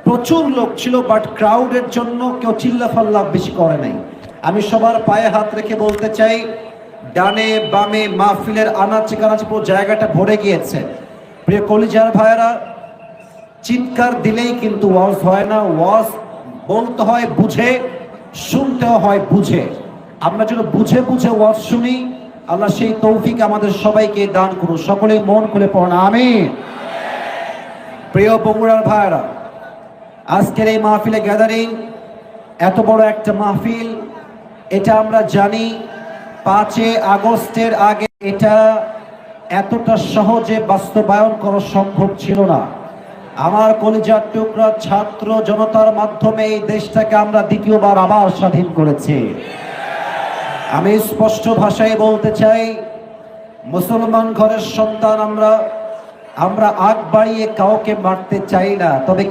প্রচুর লোক ছিল, বাট ক্রাউডের জন্য কেউ চিল্লাফাল্লা বেশি করে নাই। আমি সবার পায়ে হাত রেখে বলতে চাই, ডানে বামে মাহফিলের আনাচে কানাচে পুরো জায়গাটা ভরে গিয়েছে। প্রিয় কলিজার ভাইয়েরা, চিৎকার দিলেই কিন্তু ওয়াজ হয় না, ওয়াজ বলতে হয় বুঝে, শুনতেও হয় বুঝে। আমরা যেন বুঝে বুঝে ওয়াজ শুনি, আল্লাহ সেই তৌফিক আমাদের সবাইকে দান করুন। সকলেই মন খুলে পড়ুন আমিন। প্রিয় বগুড়ার ভাইয়েরা, আজকের এই মাহফিলে গ্যাদারিং, এত বড় একটা মাহফিল, এটা আমরা জানি 5 আগস্টের আগে এটা এতটা সহজে বাস্তবায়ন করা সম্ভব ছিল না। আমার কলিজার টুকরা ছাত্র জনতার মাধ্যমে এই দেশটাকে আমরা দ্বিতীয়বার আবার স্বাধীন করেছি। আমি স্পষ্ট ভাষায় বলতে চাই, মুসলমান ঘরের সন্তান আমরা আগ বাড়িয়ে কাউকে মারতে চাই না, তবে